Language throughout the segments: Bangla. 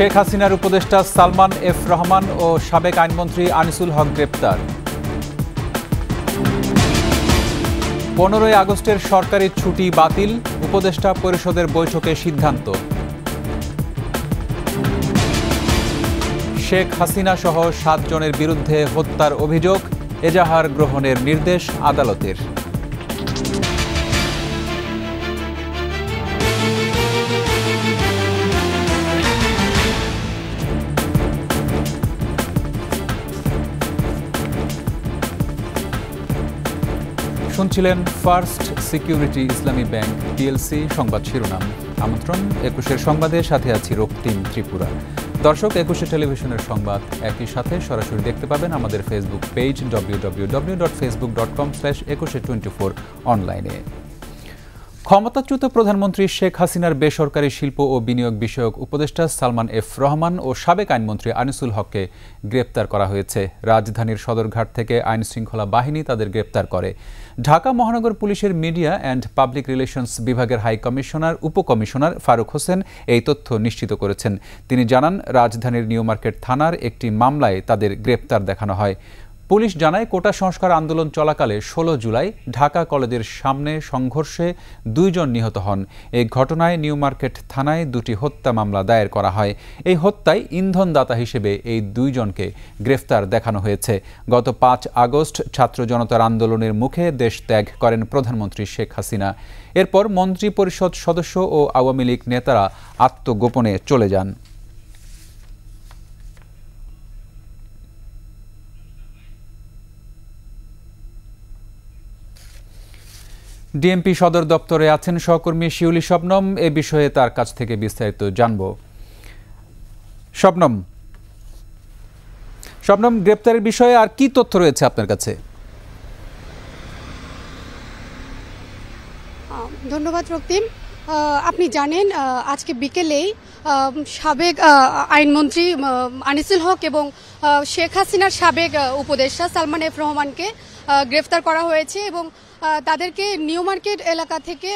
শেখ হাসিনার উপদেষ্টা সালমান এফ রহমান ও সাবেক আইনমন্ত্রী আনিসুল হক গ্রেপ্তার। 15 আগস্টের সরকারি ছুটি বাতিল, উপদেষ্টা পরিষদের বৈঠকে সিদ্ধান্ত। শেখ হাসিনা সহ 7 জনের বিরুদ্ধে হত্যার অভিযোগ, এজাহার গ্রহণের নির্দেশ আদালতের। শুনছিলেন ফার্স্ট সিকিউরিটি ইসলামী ব্যাংক পিএলসি সংবাদ শিরোনাম। আমন্ত্রণ 21-এর সংবাদে, সাথে আছি রক্তিম ত্রিপুরা। দর্শক, 21 টেলিভিশনের সংবাদ একই সাথে সরাসরি দেখতে পাবেন আমাদের ফেসবুক পেজ www.facebook.com/2124 অনলাইনে। ক্ষমতাচ্যুত প্রধানমন্ত্রী শেখ হাসিনার বেসরকারি শিল্প ও বিনিয়োগ বিষয়ক উপদেষ্টা সালমান এফ রহমান ও সাবেক আইনমন্ত্রী আনিসুল হককে গ্রেপ্তার করা হয়েছে। রাজধানীর সদরঘাট থেকে আইনশৃঙ্খলা বাহিনী তাদের গ্রেপ্তার করে। ঢাকা মহানগর পুলিশের মিডিয়া অ্যান্ড পাবলিক রিলেশনস বিভাগের হাই কমিশনার উপকমিশনার ফারুক হোসেন এই তথ্য নিশ্চিত করেছেন। তিনি জানান, রাজধানীর নিউ মার্কেট থানার একটি মামলায় তাদের গ্রেপ্তার দেখানো হয়। পুলিশ জানায়, কোটা সংস্কার আন্দোলন চলাকালে 16 জুলাই ঢাকা কলেজের সামনে সংঘর্ষে 2 জন নিহত হন। এই ঘটনায় নিউ মার্কেট থানায় 2টি হত্যা মামলা দায়ের করা হয়। এই হত্যায় ইন্ধনদাতা হিসেবে এই 2 জনকে গ্রেফতার দেখানো হয়েছে। গত 5 আগস্ট ছাত্র জনতার আন্দোলনের মুখে দেশ ত্যাগ করেন প্রধানমন্ত্রী শেখ হাসিনা। এরপর মন্ত্রী পরিষদ সদস্য ও আওয়ামী লীগ নেতারা আত্মগোপনে চলে যান। ডিএমপি সদর দপ্তরে আছেন সহকর্মী শিউলি শবনম। এ বিষয়ে তার কাছ থেকে বিস্তারিত জানব। শবনম, গ্রেপ্তারের বিষয়ে আর কি তথ্য রয়েছে আপনার কাছে? ধন্যবাদ রক্তিম। আপনি জানেন, আজকে বিকেলেই সাবেক আইনমন্ত্রী আনিসুল হক এবং শেখ হাসিনার সাবেক উপদেষ্টা সালমান এফ রহমানকে গ্রেফতার করা হয়েছে এবং তাদেরকে নিউ মার্কেট এলাকা থেকে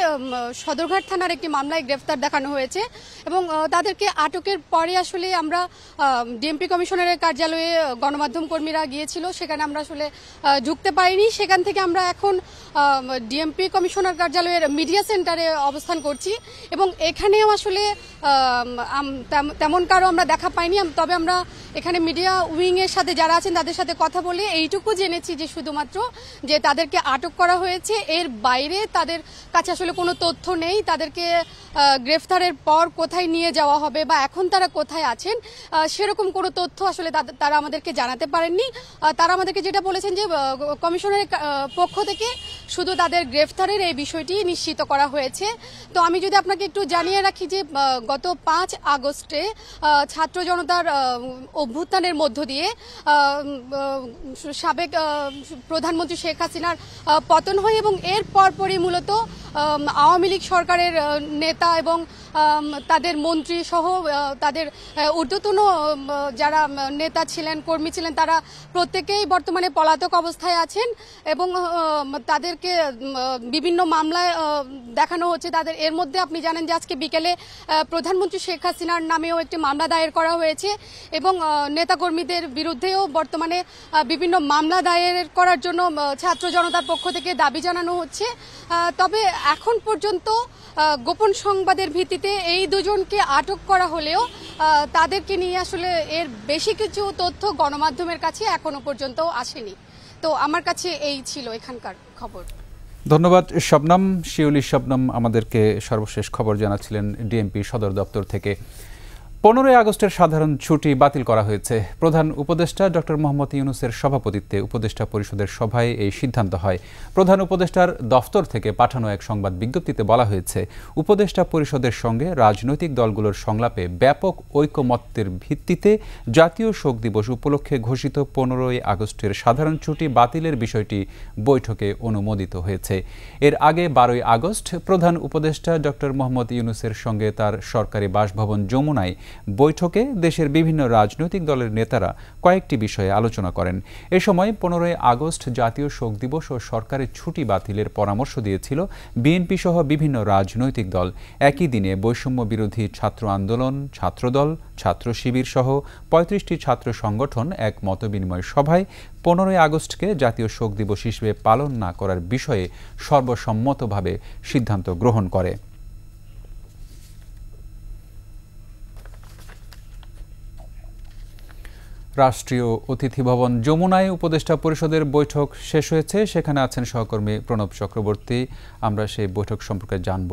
সদরঘাট থানার একটি মামলায় গ্রেফতার দেখানো হয়েছে এবং তাদেরকে আটকের পরে আসলে আমরা ডিএমপি কমিশনারের কার্যালয়ে গণমাধ্যম কর্মীরা গিয়েছিল, সেখানে আমরা আসলে ঢুকতে পারিনি। সেখান থেকে আমরা এখন ডিএমপি কমিশনার কার্যালয়ের মিডিয়া সেন্টারে অবস্থান করছি এবং এখানেও আসলে তেমন কারো আমরা দেখা পাইনি। তবে আমরা এখানে মিডিয়া উইংয়ের সাথে যারা আছেন তাদের সাথে কথা বলে এইটুকু জেনেছি যে শুধুমাত্র যে তাদেরকে আটক করা হয়েছে, এর বাইরে তাদের কাছে আসলে কোনো তথ্য নেই। তাদেরকে গ্রেফতারের পর কোথায় নিয়ে যাওয়া হবে বা এখন তারা কোথায় আছেন সেরকম কোনো তথ্য আসলে তারা আমাদেরকে জানাতে পারেননি। তারা আমাদেরকে যেটা বলেছেন যে কমিশনের পক্ষ থেকে শুধু তাদের গ্রেফতারের এই বিষয়টি নিশ্চিত করা হয়েছে। তো আমি যদি আপনাকে একটু জানিয়ে রাখি যে গত 5 আগস্টে ছাত্র জনতার অভ্যুত্থানের মধ্য দিয়ে সাবেক প্রধানমন্ত্রী শেখ হাসিনার পতন হয় এবং এর পরপরই মূলত আওয়ামী লীগ সরকারের নেতা এবং তাদের মন্ত্রী সহ তাদের ঊর্ধ্বতন যারা নেতা ছিলেন, কর্মী ছিলেন, তারা প্রত্যেকেই বর্তমানে পলাতক অবস্থায় আছেন এবং তাদেরকে বিভিন্ন মামলায় দেখানো হচ্ছে তাদের। এর মধ্যে আপনি জানেন যে আজকে বিকেলে প্রধানমন্ত্রী শেখ হাসিনার নামেও একটি মামলা দায়ের করা হয়েছে এবং নেতাকর্মীদের বিরুদ্ধেও বর্তমানে বিভিন্ন মামলা দায়ের করার জন্য ছাত্র জনতার পক্ষ থেকে দাবি জানানো হচ্ছে। তবে এখন পর্যন্ত গোপন সংবাদের ভিত্তিতে এই 2 জনকে আটক করা হলেও তাদেরকে নিয়ে আসলে এর বেশি কিছু তথ্য গণমাধ্যমের কাছে এখনো পর্যন্ত আসেনি। তো আমার কাছে এই ছিল এখানকার খবর। ধন্যবাদ শবনম। শিউলি শবনম আমাদেরকে সর্বশেষ খবর জানাচ্ছিলেন ডিএমপি সদর দপ্তর থেকে। 15 আগস্টের সাধারণ ছুটি বাতিল করা হয়েছে। প্রধান উপদেষ্টা ডক্টর মোহাম্মদ ইউনূসের সভাপতিত্বে উপদেষ্টা পরিষদের সভায় এই সিদ্ধান্ত হয়। প্রধান উপদেষ্টার দফতর থেকে পাঠানো এক সংবাদ বিজ্ঞপ্তিতে বলা হয়েছে, উপদেষ্টা পরিষদের সঙ্গে রাজনৈতিক দলগুলোর সংলাপে ব্যাপক ঐকমত্যের ভিত্তিতে জাতীয় শোক দিবস উপলক্ষে ঘোষিত 15 আগস্টের সাধারণ ছুটি বাতিলের বিষয়টি বৈঠকে অনুমোদিত হয়েছে। এর আগে 12 আগস্ট প্রধান উপদেষ্টা ডক্টর মোহাম্মদ ইউনূসের সঙ্গে তার সরকারি বাসভবন যমুনায় বৈঠকে দেশের বিভিন্ন রাজনৈতিক দলের নেতারা কয়েকটি বিষয়ে আলোচনা করেন। এ সময় 15 আগস্ট জাতীয় শোক দিবস ও সরকারের ছুটি বাতিলের পরামর্শ দিয়েছিল বিএনপি সহ বিভিন্ন রাজনৈতিক দল। একই দিনে বৈষম্য বিরোধী ছাত্র আন্দোলন, ছাত্রদল, ছাত্র শিবির সহ 35টি ছাত্র সংগঠন এক মতবিনিময় সভায় 15 আগস্টকে জাতীয় শোক দিবস হিসেবে পালন না করার বিষয়ে সর্বসম্মতভাবে সিদ্ধান্ত গ্রহণ করে। রাষ্ট্রীয় অতিথি ভবন যমুনায় উপদেষ্টা পরিষদের বৈঠক শেষ হয়েছে। সেখানে আছেন সহকর্মী প্রণব চক্রবর্তী। আমরা সেই বৈঠক সম্পর্কে জানব।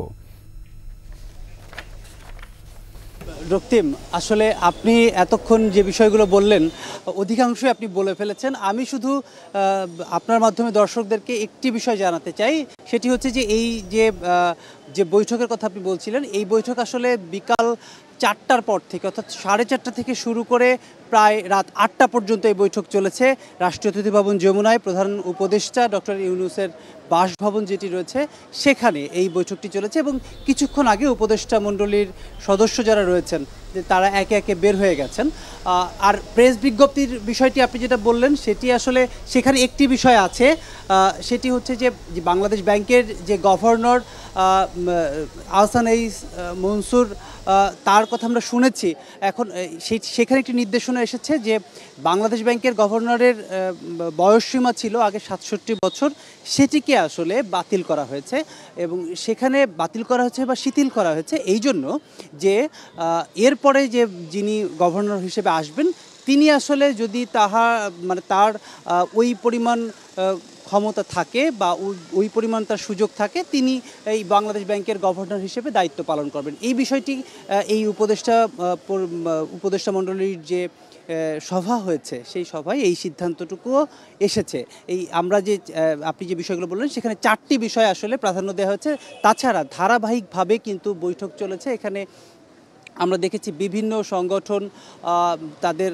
রক্তিম, আসলে আপনি এতক্ষণ যে বিষয়গুলো বললেন অধিকাংশই আপনি বলে ফেলেছেন। আমি শুধু আপনার মাধ্যমে দর্শকদেরকে একটি বিষয় জানাতে চাই, সেটি হচ্ছে যে এই যে বৈঠকের কথা আপনি বলছিলেন, এই বৈঠক আসলে বিকাল 4টার পর থেকে অর্থাৎ 4:30 থেকে শুরু করে প্রায় রাত 8টা পর্যন্ত এই বৈঠক চলেছে রাষ্ট্রীয় অতিথি ভবন যমুনায়। প্রধান উপদেষ্টা ডক্টর ইউনূসের বাসভবন যেটি রয়েছে সেখানে এই বৈঠকটি চলেছে এবং কিছুক্ষণ আগে উপদেষ্টা মণ্ডলীর সদস্য যারা রয়েছেন যে তারা একে একে বের হয়ে গেছেন। আর প্রেস বিজ্ঞপ্তির বিষয়টি আপনি যেটা বললেন সেটি আসলে সেখানে একটি বিষয় আছে, সেটি হচ্ছে যে বাংলাদেশ ব্যাংকের যে গভর্নর আহসান এইস মনসুর, তার কথা আমরা শুনেছি। এখন সেখানে একটি নির্দেশনা এসেছে যে বাংলাদেশ ব্যাংকের গভর্নরের বয়সসীমা ছিল আগে 67 বছর, সেটিকে আসলে বাতিল করা হয়েছে এবং সেখানে বাতিল করা হয়েছে বা শিথিল করা হয়েছে এই জন্য যে এরপরে যে যিনি গভর্নর হিসেবে আসবেন তিনি আসলে যদি তার ওই পরিমাণ ক্ষমতা থাকে বা ওই পরিমাণ তার সুযোগ থাকে, তিনি এই বাংলাদেশ ব্যাংকের গভর্নর হিসেবে দায়িত্ব পালন করবেন। এই বিষয়টি এই উপদেষ্টা মণ্ডলীর যে সভা হয়েছে সেই সভায় এই সিদ্ধান্তটুকুও এসেছে। আমরা আপনি যে বিষয়গুলো বললেন সেখানে 4টি বিষয় আসলে প্রাধান্য দেওয়া হয়েছে। তাছাড়া ধারাবাহিকভাবে কিন্তু বৈঠক চলেছে। এখানে আমরা দেখেছি বিভিন্ন সংগঠন তাদের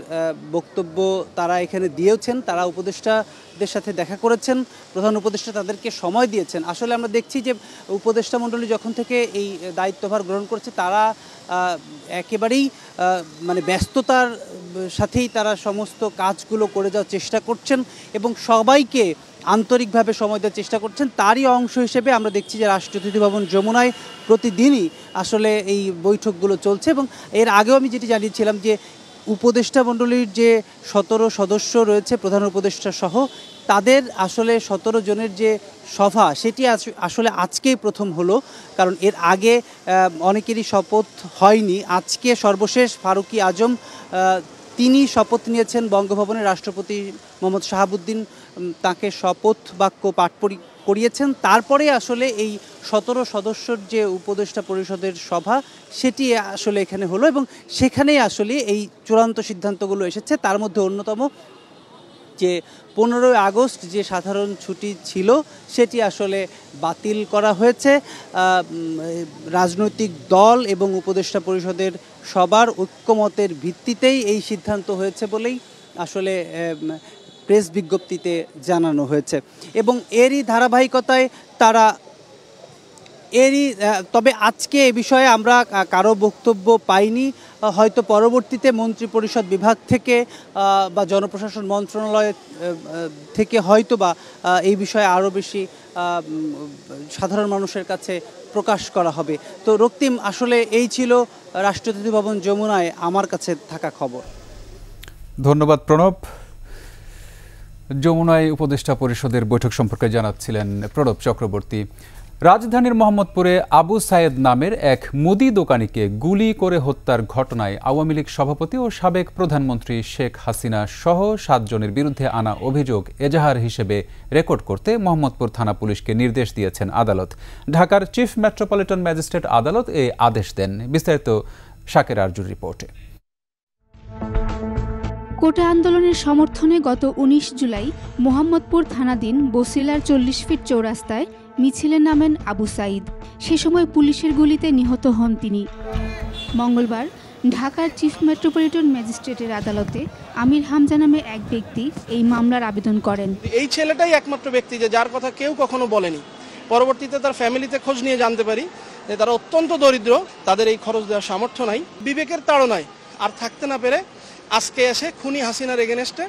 বক্তব্য তারা এখানে দিয়েছেন, তারা উপদেষ্টাদের সাথে দেখা করেছেন, প্রধান উপদেষ্টা তাদেরকে সময় দিয়েছেন। আসলে আমরা দেখছি যে উপদেষ্টা মণ্ডলী যখন থেকে এই দায়িত্বভার গ্রহণ করেছে তারা একেবারেই ব্যস্ততার সাথেই তারা সমস্ত কাজগুলো করে যাওয়ার চেষ্টা করছেন এবং সবাইকে আন্তরিকভাবে সময় দেওয়ার চেষ্টা করছেন। তারই অংশ হিসেবে আমরা দেখছি যে রাষ্ট্রীয় অতিথি ভবন যমুনায় প্রতিদিনই আসলে এই বৈঠকগুলো চলছে এবং এর আগেও আমি যেটি জানিয়েছিলাম যে উপদেষ্টা মণ্ডলীর যে 17 সদস্য রয়েছে প্রধান উপদেষ্টা সহ, তাদের আসলে 17 জনের যে সভা সেটি আসলে আজকেই প্রথম হলো, কারণ এর আগে অনেকেরই শপথ হয়নি। আজকে সর্বশেষ ফারুকী আজম তিনি শপথ নিয়েছেন বঙ্গভবনের রাষ্ট্রপতি মোহাম্মদ শাহাবুদ্দিন তাকে শপথ বাক্য পাঠ করিয়েছেন। তারপরে আসলে এই 17 সদস্যর যে উপদেষ্টা পরিষদের সভা সেটি আসলে এখানে হলো এবং সেখানেই আসলে এই চূড়ান্ত সিদ্ধান্তগুলো এসেছে। তার মধ্যে অন্যতম যে 15 আগস্ট যে সাধারণ ছুটি ছিল সেটি আসলে বাতিল করা হয়েছে। রাজনৈতিক দল এবং উপদেষ্টা পরিষদের সবার ঐক্যমতের ভিত্তিতেই এই সিদ্ধান্ত হয়েছে বলেই আসলে প্রেস বিজ্ঞপ্তিতে জানানো হয়েছে এবং এরই ধারাবাহিকতায় তবে আজকে এ বিষয়ে আমরা কারো বক্তব্য পাইনি। হয়তো পরবর্তীতে মন্ত্রিপরিষদ বিভাগ থেকে বা জনপ্রশাসন মন্ত্রণালয় থেকে হয়তো বা এই বিষয়ে আরও বেশি সাধারণ মানুষের কাছে প্রকাশ করা হবে। তো রক্তিম, আসলে এই ছিল রাষ্ট্রীয় অতিথি ভবন যমুনায় আমার কাছে থাকা খবর। ধন্যবাদ প্রণব। যমুনায় উপদেষ্টা পরিষদের বৈঠক সম্পর্কে জানাচ্ছিলেন প্রণব চক্রবর্তী। রাজধানীর মোহাম্মদপুরে আবু সায়েদ নামের এক মুদি দোকানিকে গুলি করে হত্যার ঘটনায় আওয়ামী লীগ সভাপতি ও সাবেক প্রধানমন্ত্রী শেখ হাসিনা সহ 7 জনের বিরুদ্ধে আনা অভিযোগ এজাহার হিসেবে রেকর্ড করতে মোহাম্মদপুর থানা পুলিশকে নির্দেশ দিয়েছেন আদালত। ঢাকার চিফ মেট্রোপলিটন ম্যাজিস্ট্রেট আদালত এই আদেশ দেন। বিস্তারিত শাকের আরজুর রিপোর্টে। কোটা আন্দোলনের সমর্থনে গত 19 জুলাই মোহাম্মদপুর থানাধীন বসিলার 40 ফিট চৌরাস্তায় মিছিলে নামেন আবু সাঈদ। সে সময় পুলিশের গুলিতে নিহত হন তিনি। মঙ্গলবার ঢাকার চিফ মেট্রোপলিটন ম্যাজিস্ট্রেটের আদালতে আমির হামজা নামে এক ব্যক্তি এই মামলার আবেদন করেন। এই ছেলেটাই একমাত্র ব্যক্তি যার কথা কেউ কখনো বলেনি। পরবর্তীতে তার ফ্যামিলিতে খোঁজ নিয়ে জানতে পারি যে তারা অত্যন্ত দরিদ্র, তাদের এই খরচ দেওয়ার সামর্থ্য নাই। বিবেকের তাড়নায় আর থাকতে না পেরে আজকে এসে খুনি হাসিনার এগেনস্টে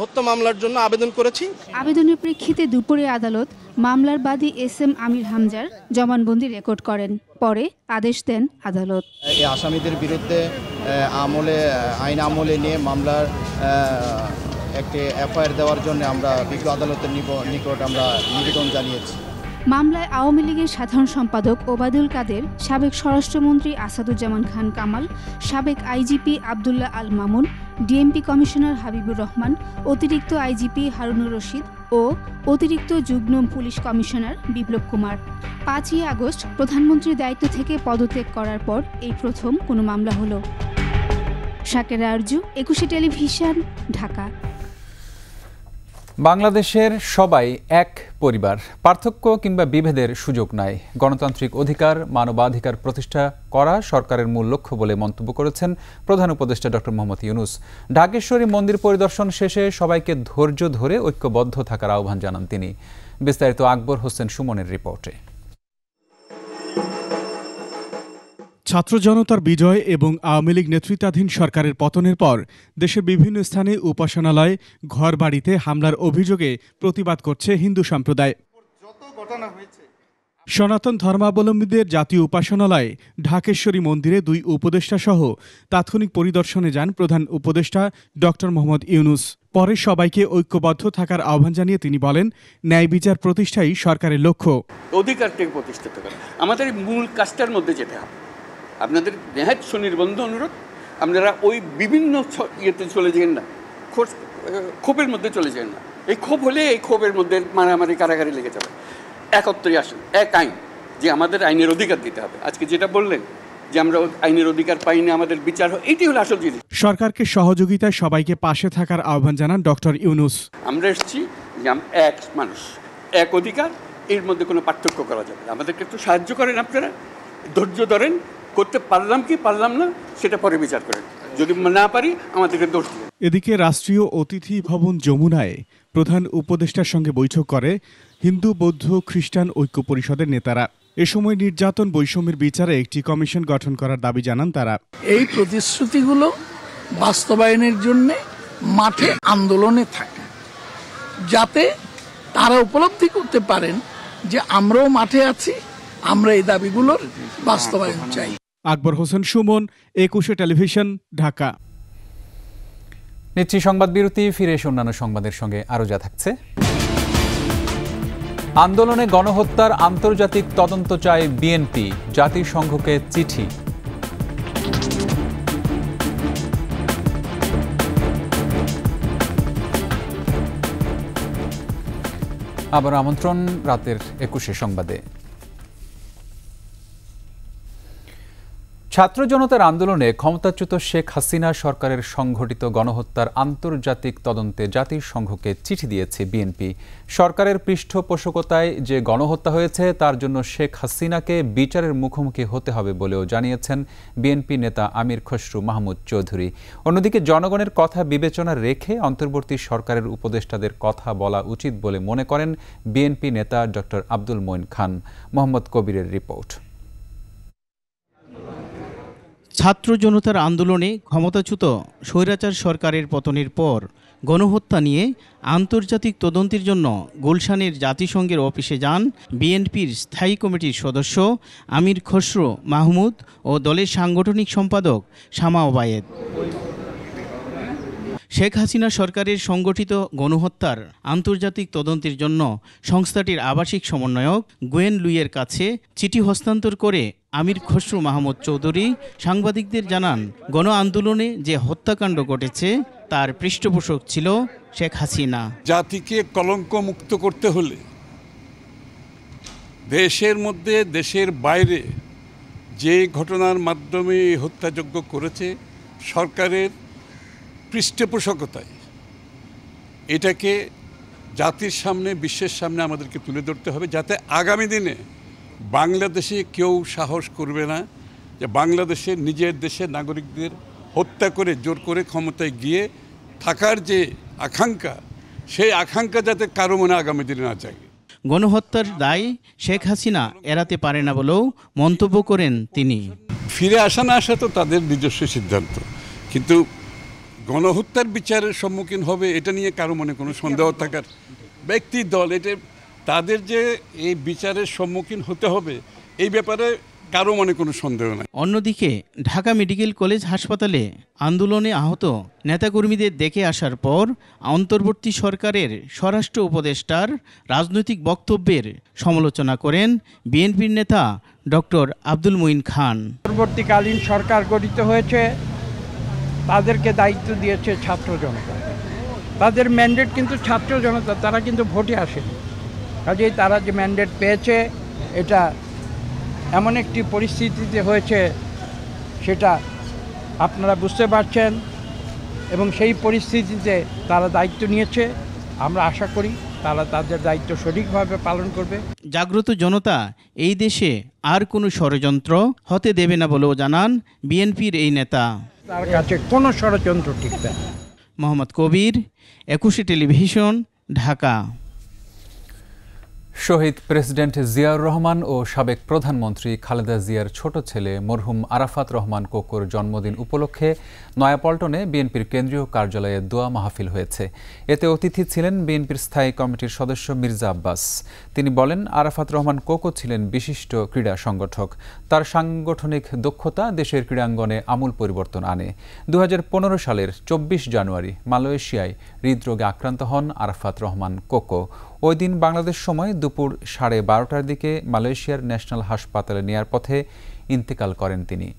হত্যা মামলার জন্য আবেদন করেছি। আবেদনের প্রেক্ষিতে দুপুরে আদালত মামলার বাদী SM আমির হামজার জবানবন্দি রেকর্ড করেন। পরে আদেশ দেন আদালত। এই আসামিদের বিরুদ্ধে আইন আমলে নিয়ে মামলার একটি FIR দেওয়ার জন্য আমরা বিজ্ঞ আদালতের নিকট আমরা নিবেদন জানিয়েছি। মামলায় আওয়ামী লীগের সাধারণ সম্পাদক ওবায়দুল কাদের, সাবেক স্বরাষ্ট্রমন্ত্রী আসাদুজ্জামান খান কামাল, সাবেক IGP Abdullah Al Mamun, DMP commissioner Habibur Rahman, অতিরিক্ত IGP হারুনুর রশিদ ও অতিরিক্ত যুগ্ম police commissioner Biplab Kumar. 5ই August প্রধানমন্ত্রীর দায়িত্ব থেকে পদত্যাগ করার পর এই প্রথম কোনো মামলা হলো। শাকেরা আরজু, 21 টেলিভিশন, ঢাকা। বাংলাদেশের সবাই এক পরিবার, পার্থক্য কিংবা বিভেদের সুযোগ নাই। গণতান্ত্রিক অধিকার, মানবাধিকার প্রতিষ্ঠা করা সরকারের মূল লক্ষ্য বলে মন্তব্য করেছেন প্রধান উপদেষ্টা ডক্টর মোহাম্মদ ইউনূস। ঢাকেশ্বরী মন্দির পরিদর্শন শেষে সবাইকে ধৈর্য ধরে ঐক্যবদ্ধ থাকার আহ্বান জানান তিনি। বিস্তারিত আকবর হোসেন সুমনের রিপোর্টে। ছাত্র জনতার বিজয় এবং আওয়ামী লীগ নেতৃত্বাধীন সরকারের পতনের পর দেশের বিভিন্ন স্থানে উপাসনালয়, ঘরবাড়িতে হামলার অভিযোগে প্রতিবাদ করছে হিন্দু সম্প্রদায়। সনাতন ধর্মাবলম্বীদের জাতীয় উপাসনালয় ঢাকেশ্বরী মন্দিরে 2 উপদেষ্টা সহ তাৎক্ষণিক পরিদর্শনে যান প্রধান উপদেষ্টা ডক্টর মোহাম্মদ ইউনূস। পরে সবাইকে ঐক্যবদ্ধ থাকার আহ্বান জানিয়ে তিনি বলেন, ন্যায় বিচার প্রতিষ্ঠাই সরকারের লক্ষ্য। অধিকারটাকে প্রতিষ্ঠিত করা আমাদের মূল কাজটার মধ্যে যেতে হবে। আপনাদের নেহাত সুনির্বন্ধ অনুরোধ, আপনারা ওই বিভিন্ন ইয়েতে চলে যান না, ক্ষোভের মধ্যে চলে যান না। এই ক্ষোভ হলে এই ক্ষোভের মধ্যে মারামারি কারাগারি লেগে যাবে। একত্রে আসুন, এক আইন, যে আমাদের আইনের অধিকার দিতে হবে। আজকে যেটা বললেন যে আমরা আইনের অধিকার পাই না, আমাদের বিচার হয়, এটি হলো আসল জিনিস। সরকারকে সহযোগিতায় সবাইকে পাশে থাকার আহ্বান জানান ডক্টর ইউনূস। আমরা এসেছি যে এক মানুষ, এক অধিকার, এর মধ্যে কোনো পার্থক্য করা যাবে না। আমাদেরকে একটু সাহায্য করেন, আপনারা ধৈর্য ধরেন, করতে পারলাম কি পারলাম না সেটা পরে বিচার করেন, যদি না পারি আমাদেরকে দোষ দিন। এদিকে রাষ্ট্রীয় অতিথি ভবন যমুনায় প্রধান উপদেষ্টার সঙ্গে বৈঠক করে হিন্দু, বৌদ্ধ, খ্রিস্টান ঐক্য পরিষদের নেতারা। এ সময় নির্যাতন বৈষম্যের বিচারে একটি কমিশন গঠন করার দাবি জানান তারা। এই প্রতিশ্রুতিগুলো বাস্তবায়নের জন্য মাঠে আন্দোলনে থাকে, যাতে তারা উপলব্ধি করতে পারেন যে আমরাও মাঠে আছি, আমরা এই দাবিগুলোর বাস্তবায়ন চাই। আকবর হোসেন সুমন, 21 টেলিভিশন, ঢাকা। নিচ্ছি সংবাদ বিরতি, ফিরে এসে অন্যান্য সংবাদের সঙ্গে আরও যা থাকছে। আন্দোলনে গণহত্যার আন্তর্জাতিক তদন্ত চায় বিএনপি, জাতিসংঘকে চিঠি। আবার আমন্ত্রণ রাতের 21 সংবাদে। ছাত্র জনতার আন্দোলনে ক্ষমতাচ্যুত শেখ হাসিনা সরকারের সংঘটিত গণহত্যার আন্তর্জাতিক তদন্তে জাতিসংঘকে চিঠি দিয়েছে বিএনপি। সরকারের পৃষ্ঠপোষকতায় যে গণহত্যা হয়েছে তার জন্য শেখ হাসিনাকে বিচারের মুখোমুখি হতে হবে বলেও জানিয়েছেন বিএনপি নেতা আমির খসরু মাহমুদ চৌধুরী। অন্যদিকে জনগণের কথা বিবেচনা রেখে অন্তর্বর্তী সরকারের উপদেষ্টাদের কথা বলা উচিত বলে মনে করেন বিএনপি নেতা ডক্টর আব্দুল মঈন খান। মোহাম্মদ কবিরের রিপোর্ট। ছাত্র জনতার আন্দোলনে ক্ষমতাচ্যুত স্বৈরাচার সরকারের পতনের পর গণহত্যা নিয়ে আন্তর্জাতিক তদন্তের জন্য গুলশানের জাতিসংঘের অফিসে যান বিএনপির স্থায়ী কমিটির সদস্য আমির খসরু মাহমুদ ও দলের সাংগঠনিক সম্পাদক শামা ওবায়েদ। শেখ হাসিনা সরকারের সংগঠিত গণহত্যার আন্তর্জাতিক তদন্তের জন্য সংস্থাটির আবাসিক সমন্বয়ক গোয়েন লুইয়ের কাছে চিঠি হস্তান্তর করে আমির খসরু মাহমুদ চৌধুরী সাংবাদিকদের জানান, গণ আন্দোলনে যে হত্যাকাণ্ড ঘটেছে তার পৃষ্ঠপোষক ছিল শেখ হাসিনা। জাতিকে কলঙ্ক মুক্ত করতে হলে দেশের মধ্যে দেশের বাইরে যে ঘটনার মাধ্যমে হত্যাযজ্ঞ করেছে সরকারের পৃষ্ঠপোষকতায়, এটাকে জাতির সামনে, বিশ্বের সামনে আমাদেরকে তুলে ধরতে হবে, যাতে আগামী দিনে বাংলাদেশে কেউ সাহস করবে না যে বাংলাদেশের নিজের দেশের নাগরিকদের হত্যা করে জোর করে ক্ষমতায় গিয়ে থাকার যে আকাঙ্ক্ষা, সেই আকাঙ্ক্ষা যাতে কারো মনে আগামী দিনে না জাগে। গণহত্যার দায় শেখ হাসিনা এড়াতে পারে না বলেও মন্তব্য করেন তিনি। ফিরে আসা না আসা তো তাদের নিজস্ব সিদ্ধান্ত, কিন্তু গণহত্যার বিচারের সম্মুখীন হবে এটা নিয়ে কারো মনে কোনো সন্দেহ থাকার ব্যক্তি দল এটা তাদের যে এই বিচারের সম্মুখীন হতে হবে এই ব্যাপারে কারো মনে কোনো সন্দেহ নাই। অন্যদিকে ঢাকা মেডিকেল কলেজ হাসপাতালে আন্দোলনে আহত নেতাকর্মীদের দেখে আসার পর অন্তর্বর্তী সরকারের স্বরাষ্ট্র উপদেষ্টার রাজনৈতিক বক্তব্যের সমালোচনা করেন বিএনপির নেতা ডক্টর আব্দুল মুঈন খান। পরবর্তীকালীন সরকার গঠিত হয়েছে, তাদেরকে দায়িত্ব দিয়েছে ছাত্র জনতা, তাদের ম্যান্ডেট কিন্তু ছাত্র জনতা, তারা কিন্তু ভোটে আসেনি। কাজেই তারা যে ম্যান্ডেট পেয়েছে এটা এমন একটি পরিস্থিতিতে হয়েছে সেটা আপনারা বুঝতে পারছেন, এবং সেই পরিস্থিতিতে তারা দায়িত্ব নিয়েছে। আমরা আশা করি তারা তাদের দায়িত্ব সঠিকভাবে পালন করবে। জাগ্রত জনতা এই দেশে আর কোনো ষড়যন্ত্র হতে দেবে না বলেও জানান বিএনপির এই নেতা। তার কাছে কোনো ষড়যন্ত্র টিকবে না। মোহাম্মদ কবির, 21 টেলিভিশন, ঢাকা। শহীদ প্রেসিডেন্ট জিয়াউর রহমান ও সাবেক প্রধানমন্ত্রী খালেদা জিয়ার ছোট ছেলে মরহুম আরাফাত রহমান কোকোর জন্মদিন উপলক্ষে নয়াপল্টনে বিএনপির কেন্দ্রীয় কার্যালয়ে দোয়া মাহফিল হয়েছে। এতে অতিথি ছিলেন বিএনপির স্থায়ী কমিটির সদস্য মির্জা আব্বাস। তিনি বলেন, আরাফাত রহমান কোকো ছিলেন বিশিষ্ট ক্রীড়া সংগঠক। তার সাংগঠনিক দক্ষতা দেশের ক্রীড়াঙ্গনে আমূল পরিবর্তন আনে। 2015 সালের 24 জানুয়ারি মালয়েশিয়ায় হৃদরোগে আক্রান্ত হন আরাফাত রহমান কোকো। ওই দিন বাংলাদেশ সময় দুপুর 12:30টার দিকে মালয়েশিয়ার ন্যাশনাল হাসপাতালে নেয়ার পথে ইন্তেকাল করেন তিনি।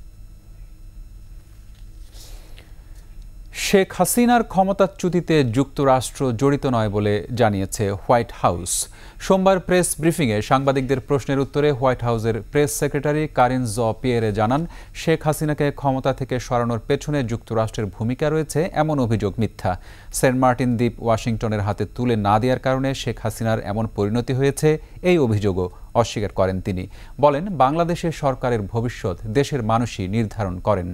শেখ হাসিনার ক্ষমতাচ্যুতিতে যুক্তরাষ্ট্র জড়িত নয় বলে জানিয়েছে হোয়াইট হাউস। সোমবার প্রেস ব্রিফিংয়ে সাংবাদিকদের প্রশ্নের উত্তরে হোয়াইট হাউসের প্রেস সেক্রেটারি কারিন জ-পিয়েরে জানান, শেখ হাসিনাকে ক্ষমতা থেকে সরানোর পেছনে যুক্তরাষ্ট্রের ভূমিকা রয়েছে এমন অভিযোগ মিথ্যা। সেন্ট মার্টিন দ্বীপ ওয়াশিংটনের হাতে তুলে না দেওয়ার কারণে শেখ হাসিনার এমন পরিণতি হয়েছে, এই অভিযোগও অস্বীকার করেন তিনি। বলেন, বাংলাদেশের সরকারের ভবিষ্যৎ দেশের মানুষই নির্ধারণ করেন।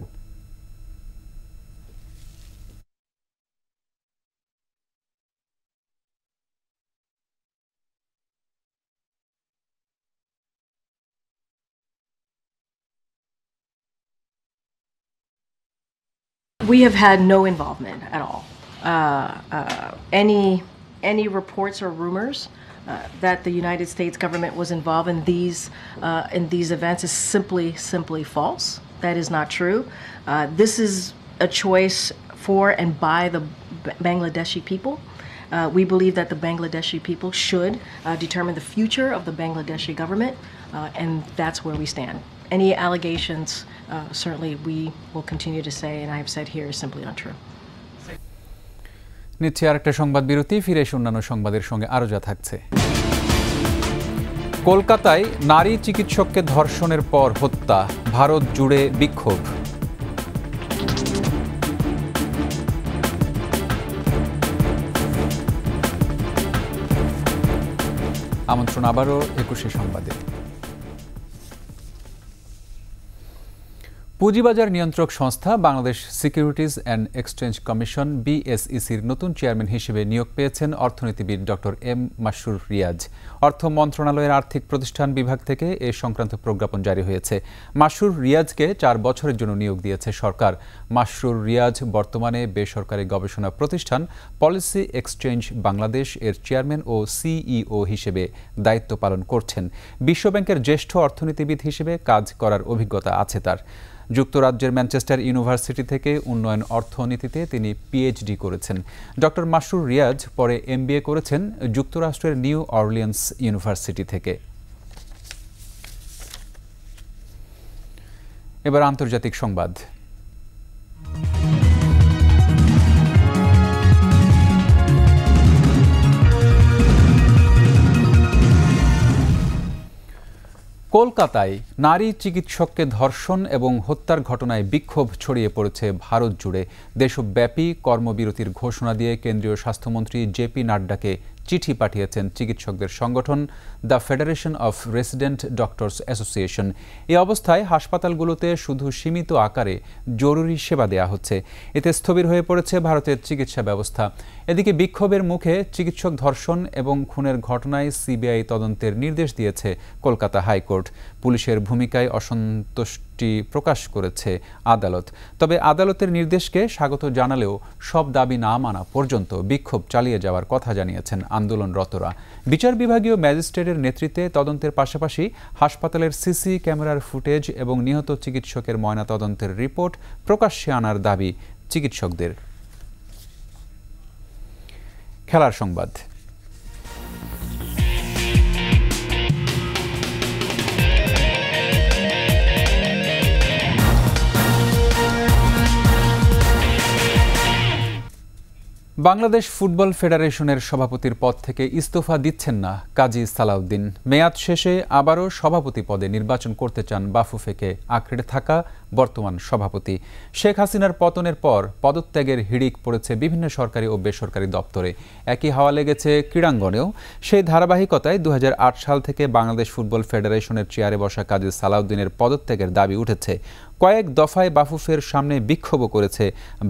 We have had no involvement at all. Any reports or rumors that the United States government was involved in these events is simply false. That is not true. This is a choice for and by the Bangladeshi people. We believe that the Bangladeshi people should determine the future of the Bangladeshi government, and that's where we stand. Any allegations, certainly we will continue to say, and I have said here, is simply untrue. নিচ্ছে আরেকটা সংবাদ বিরতি, ফিরে এসে অন্যান্য সংবাদের সঙ্গে আরো যা থাকছে। কলকাতায় নারী চিকিৎসককে ধর্ষণের পর হত্যা, ভারত জুড়ে বিক্ষোভ। আমন্ত্রণ আবারও 21 সংবাদে। পুঁজিবাজার নিয়ন্ত্রক সংস্থা Bangladesh securities and exchange commission বিএসইসির নতুন চেয়ারম্যান হিসেবে নিয়োগ পেয়েছেন অর্থনীতিবিদ ডক্টর এম মাসরুর রিয়াজ। অর্থ মন্ত্রণালয়ের আর্থিক প্রতিষ্ঠান বিভাগ থেকে এ সংক্রান্ত প্রজ্ঞাপন জারি হয়েছে। মাসরুর রিয়াজকে 4 বছরের জন্য নিয়োগ দিয়েছে সরকার। মাসরুর রিয়াজ বর্তমানে বেসরকারি গবেষণা প্রতিষ্ঠান পলিসি এক্সচেঞ্জ বাংলাদেশ এর চেয়ারম্যান ও সিইও হিসেবে দায়িত্ব পালন করছেন। বিশ্বব্যাংকের জ্যেষ্ঠ অর্থনীতিবিদ হিসেবে কাজ করার অভিজ্ঞতা আছে তার। যুক্তরাজ্যের ম্যানচেস্টার ইউনিভার্সিটি থেকে উন্নয়ন অর্থনীতিতে তিনি পিএইচডি করেছেন। ডক্টর মাসরুর রিয়াজ পরে এমবিএ করেছেন যুক্তরাষ্ট্রের নিউ অরলিয়ান্স ইউনিভার্সিটি থেকে। এবার আন্তর্জাতিক সংবাদ। কলকাতায় নারী চিকিৎসককে ধর্ষণ এবং হত্যার ঘটনায় বিক্ষোভ ছড়িয়ে পড়েছে ভারত জুড়ে। দেশব্যাপী কর্মবিরতির ঘোষণা দিয়ে কেন্দ্রীয় স্বাস্থ্যমন্ত্রী জেপি নাড্ডাকে চিঠি পাঠিয়েছেন চিকিৎসকদের সংগঠন the federation of resident doctors association. এই অবস্থায় হাসপাতালগুলোতে শুধু সীমিত আকারে জরুরি সেবা দেয়া হচ্ছে। এতে স্থবির হয়ে পড়েছে ভারতের চিকিৎসা ব্যবস্থা। এদিকে বিক্ষোভের মুখে চিকিৎসক ধর্ষণ এবং খুনের ঘটনায় সিবিআই তদন্তের নির্দেশ দিয়েছে কলকাতা হাইকোর্ট। পুলিশের ভূমিকায় অসন্তুষ্টি প্রকাশ করেছে আদালত। তবে আদালতের নির্দেশকে স্বাগত জানালেও সব দাবি না মানা পর্যন্ত বিক্ষোভ চালিয়ে যাওয়ার কথা জানিয়েছেন আন্দোলনরতরা। বিচার বিভাগীয় ম্যাজিস্ট্রেটের নেতৃত্বে তদন্তের পাশাপাশি হাসপাতালের সিসি ক্যামেরার ফুটেজ এবং নিহত চিকিৎসকের ময়নাতদন্তের রিপোর্ট প্রকাশ্যে আনার দাবি চিকিৎসকদের। খেলার সংবাদ। বাংলাদেশ ফুটবল ফেডারেশনের সভাপতির পদ থেকে ইস্তফা দিচ্ছেন না কাজী সালাউদ্দিন। মেয়াদ শেষে আবারও সভাপতি পদে নির্বাচন করতে চান বাফুফেকে আঁকড়ে থাকা বর্তমান সভাপতি। শেখ হাসিনার পতনের পর পদত্যাগের হিড়িক পড়েছে বিভিন্ন সরকারি ও বেসরকারি দপ্তরে। একই হাওয়া লেগেছে ক্রীড়াঙ্গনেও। সেই ধারাবাহিকতায় 2008 সাল থেকে বাংলাদেশ ফুটবল ফেডারেশনের চেয়ারে বসা কাজী সালাউদ্দিনের পদত্যাগের দাবি উঠেছে। কয়েক দফায় বাফুফের সামনে বিক্ষোভও করেছে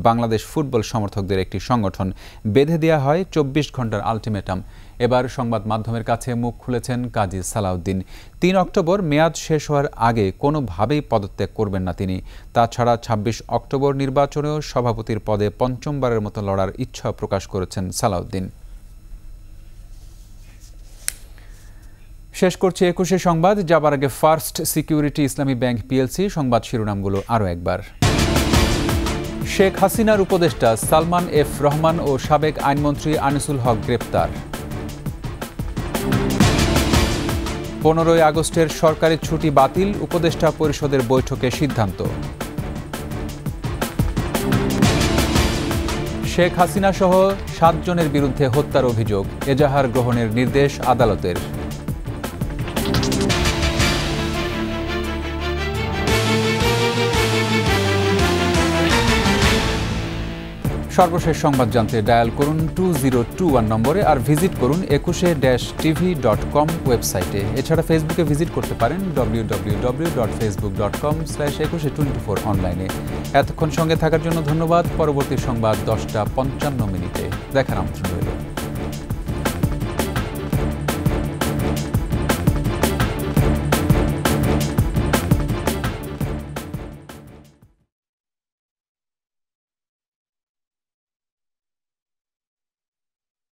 বাংলাদেশ ফুটবল সমর্থকদের একটি সংগঠন। বেঁধে দেওয়া হয় 24 ঘন্টার আলটিমেটাম। এবার সংবাদ মাধ্যমের কাছে মুখ খুলেছেন কাজী সালাউদ্দিন। 3 অক্টোবর মেয়াদ শেষ হওয়ার আগে কোনোভাবেই পদত্যাগ করবেন না তিনি। তাছাড়া 26 অক্টোবর নির্বাচনেও সভাপতির পদে পঞ্চমবারের মতো লড়ার ইচ্ছা প্রকাশ করেছেন সালাউদ্দিন। শেষ করছি 21 সংবাদ। যাবার আগে ফার্স্ট সিকিউরিটি ইসলামী ব্যাংক পিএলসি সংবাদ শিরোনামগুলো আরও একবার। শেখ হাসিনার উপদেষ্টা সালমান এফ রহমান ও সাবেক আইনমন্ত্রী আনিসুল হক গ্রেপ্তার। 15 আগস্টের সরকারি ছুটি বাতিল, উপদেষ্টা পরিষদের বৈঠকে সিদ্ধান্ত। শেখ হাসিনা সহ 7 জনের বিরুদ্ধে হত্যার অভিযোগ, এজাহার গ্রহণের নির্দেশ আদালতের। সর্বশেষ সংবাদ জানতে ডায়াল করুন 2021 নম্বরে আর ভিজিট করুন 21-tv.com ওয়েবসাইটে। এছাড়া ফেসবুকে ভিজিট করতে পারেন www.facebook.com/2124 অনলাইনে। এতক্ষণ সঙ্গে থাকার জন্য ধন্যবাদ। পরবর্তী সংবাদ 10টা 55 মিনিটে দেখার আমন্ত্রণ রইল।